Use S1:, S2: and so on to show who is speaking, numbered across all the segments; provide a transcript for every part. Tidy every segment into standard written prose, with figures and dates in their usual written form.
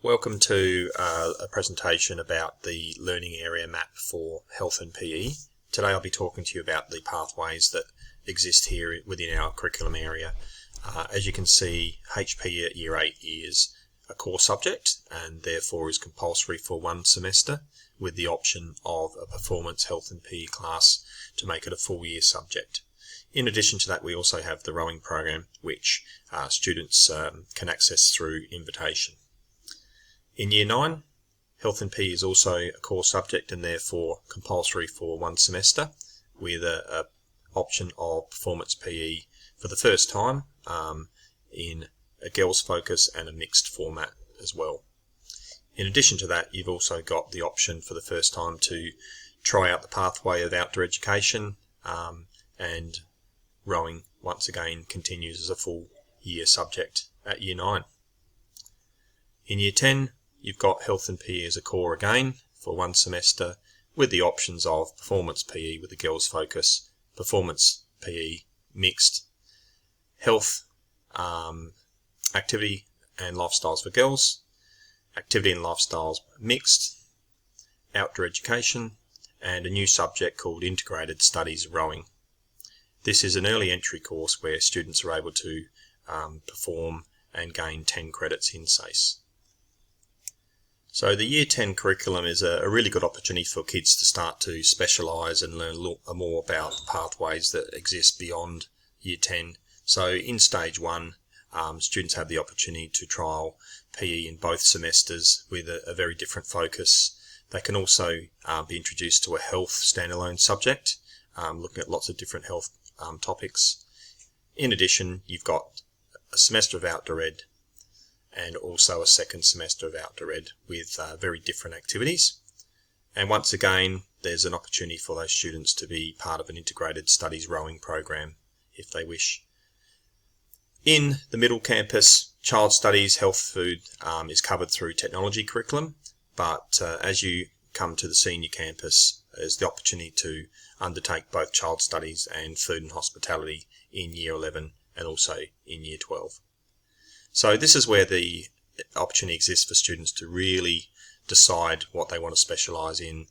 S1: Welcome to a presentation about the learning area map for health and PE. Today I'll be talking to you about the pathways that exist here within our curriculum area. As you can see, HPE at Year 8 is a core subject and therefore is compulsory for one semester, with the option of a performance health and PE class to make it a full year subject. In addition to that, we also have the rowing program, which students can access through invitation. In Year 9, Health and PE is also a core subject and therefore compulsory for one semester, with an option of performance PE for the first time in a girls focus and a mixed format as well. In addition to that, you've also got the option for the first time to try out the pathway of outdoor education, and rowing once again continues as a full year subject at Year 9. In Year 10, you've got Health and PE as a core again for one semester, with the options of performance PE with the girls focus, performance PE mixed, health, activity and lifestyles for girls, activity and lifestyles mixed, outdoor education, and a new subject called Integrated Studies Rowing. This is an early entry course where students are able to perform and gain 10 credits in SACE. So the Year 10 curriculum is a really good opportunity for kids to start to specialise and learn a little more about the pathways that exist beyond Year 10. So in Stage 1, students have the opportunity to trial PE in both semesters with a very different focus. They can also be introduced to a health standalone subject, looking at lots of different health topics. In addition, you've got a semester of outdoor ed and also a second semester of outdoor ed with very different activities. And once again, there's an opportunity for those students to be part of an integrated studies rowing program if they wish. In the middle campus, child studies, health, food is covered through technology curriculum, but as you come to the senior campus, there's the opportunity to undertake both child studies and food and hospitality in Year 11 and also in Year 12. So this is where the opportunity exists for students to really decide what they want to specialise in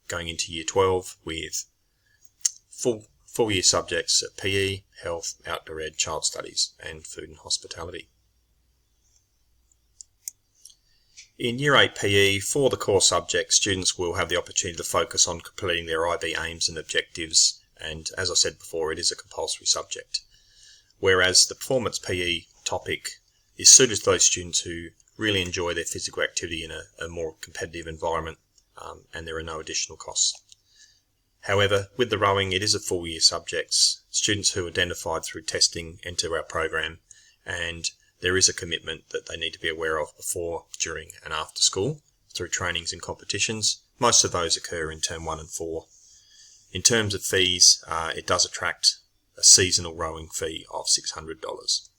S1: going into Year 12 with full year subjects at PE, health, outdoor ed, child studies and food and hospitality. In Year 8 PE, for the core subjects, students will have the opportunity to focus on completing their IB aims and objectives, and as I said before, it is a compulsory subject. Whereas the performance PE topic is suited to those students who really enjoy their physical activity in a more competitive environment, and there are no additional costs. However, with the rowing, it is a full year subject. Students who are identified through testing enter our program, and there is a commitment that they need to be aware of before, during and after school through trainings and competitions. Most of those occur in Term 1 and 4. In terms of fees, it does attract a seasonal rowing fee of $600.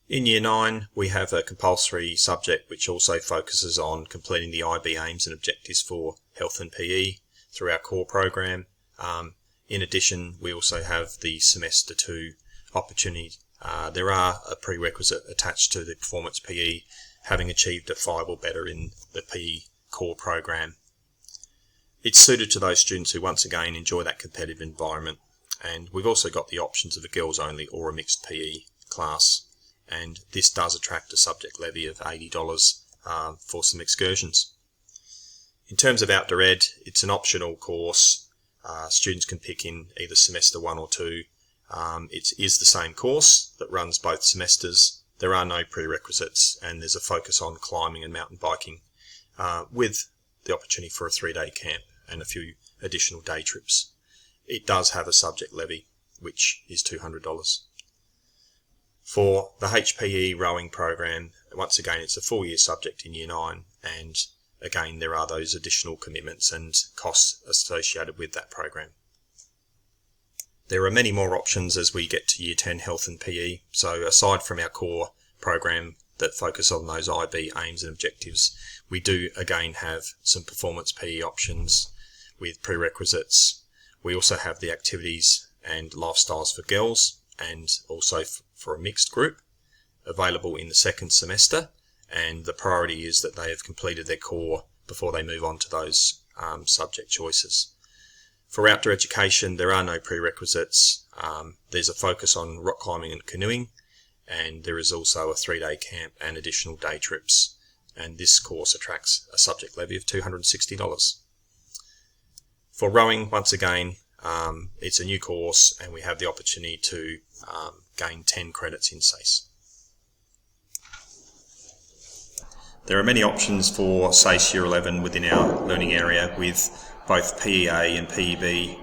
S1: In Year 9, we have a compulsory subject which also focuses on completing the IB aims and objectives for health and PE through our core program. In addition, we also have the Semester 2 opportunity. There are a prerequisite attached to the performance PE, having achieved a 5 or better in the PE core program. It's suited to those students who once again enjoy that competitive environment, and we've also got the options of a girls only or a mixed PE class, and this does attract a subject levy of $80 for some excursions. In terms of outdoor ed, it's an optional course. Students can pick in either semester 1 or 2. It is the same course that runs both semesters. There are no prerequisites, and there's a focus on climbing and mountain biking, with the opportunity for a 3-day camp and a few additional day trips. It does have a subject levy, which is $200. For the HPE rowing program, once again, it's a full year subject in Year 9, and again, there are those additional commitments and costs associated with that program. There are many more options as we get to Year 10 health and PE. So aside from our core program that focus on those IB aims and objectives, we do again have some performance PE options with prerequisites. We also have the activities and lifestyles for girls and also for a mixed group available in the second semester, and the priority is that they have completed their core before they move on to those subject choices. For outdoor education, there are no prerequisites. There's a focus on rock climbing and canoeing, and there is also a 3-day camp and additional day trips, and this course attracts a subject levy of $260. For rowing, once again, it's a new course, and we have the opportunity to gain 10 credits in SACE. There are many options for SACE Year 11 within our learning area, with both PEA and PEB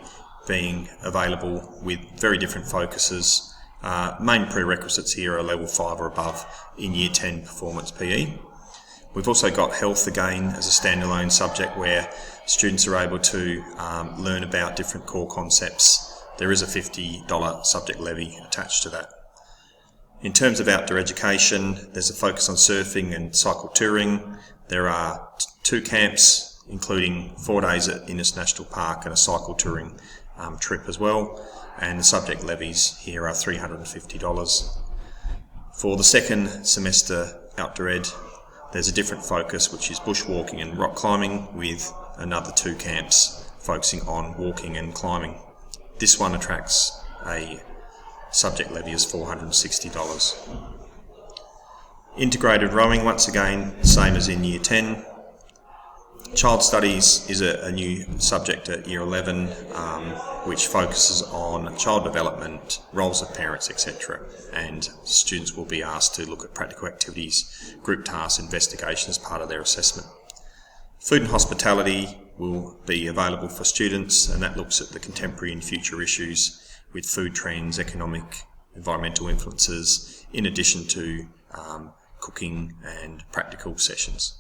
S1: being available with very different focuses. Main prerequisites here are level 5 or above in Year 10 Performance PE. We've also got health again as a standalone subject where students are able to learn about different core concepts. There is a $50 subject levy attached to that. In terms of outdoor education, there's a focus on surfing and cycle touring. There are 2 camps, including 4 days at Innes National Park and a cycle touring trip as well, and the subject levies here are $350. For the second semester outdoor ed, there's a different focus, which is bushwalking and rock climbing, with another 2 camps focusing on walking and climbing. This one attracts a subject levy as $460. Integrated rowing, once again, same as in Year 10. Child Studies is a new subject at Year 11, which focuses on child development, roles of parents, etc. And students will be asked to look at practical activities, group tasks, investigation as part of their assessment. Food and hospitality will be available for students, and that looks at the contemporary and future issues with food trends, economic, environmental influences, in addition to cooking and practical sessions.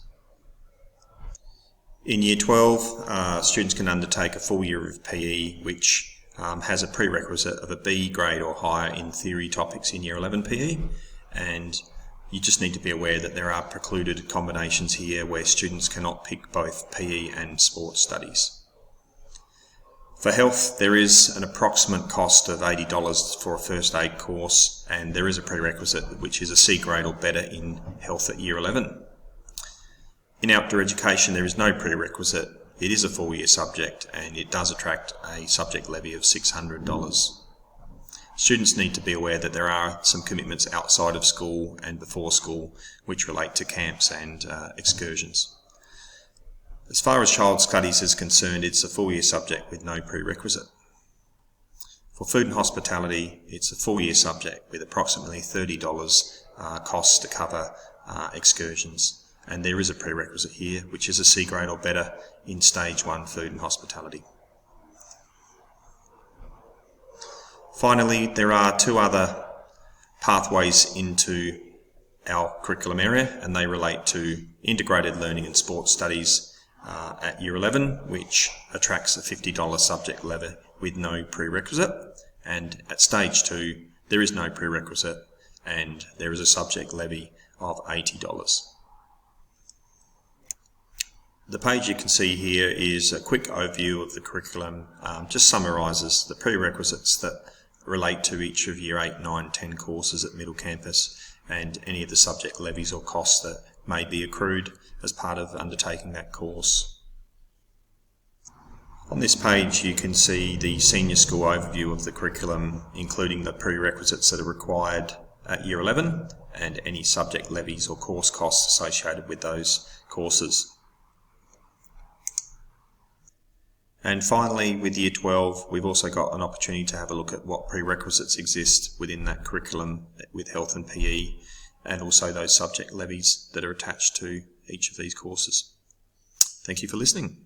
S1: In Year 12, students can undertake a full year of PE, which has a prerequisite of a B grade or higher in theory topics in Year 11 PE, and you just need to be aware that there are precluded combinations here where students cannot pick both PE and sports studies. For health, there is an approximate cost of $80 for a first aid course, and there is a prerequisite which is a C grade or better in health at Year 11. In outdoor education, there is no prerequisite. It is a full year subject, and it does attract a subject levy of $600. Students need to be aware that there are some commitments outside of school and before school which relate to camps and excursions. As far as child studies is concerned, it's a full year subject with no prerequisite. For food and hospitality, it's a full year subject with approximately $30 costs to cover excursions. And there is a prerequisite here, which is a C grade or better in Stage 1 Food and Hospitality. Finally, there are 2 other pathways into our curriculum area, and they relate to integrated learning and sports studies at Year 11, which attracts a $50 subject levy with no prerequisite. And at Stage 2, there is no prerequisite, and there is a subject levy of $80. The page you can see here is a quick overview of the curriculum, just summarises the prerequisites that relate to each of Year 8, 9, 10 courses at Middle Campus, and any of the subject levies or costs that may be accrued as part of undertaking that course. On this page you can see the senior school overview of the curriculum, including the prerequisites that are required at Year 11 and any subject levies or course costs associated with those courses. And finally, with Year 12, we've also got an opportunity to have a look at what prerequisites exist within that curriculum with health and PE, and also those subject levies that are attached to each of these courses. Thank you for listening.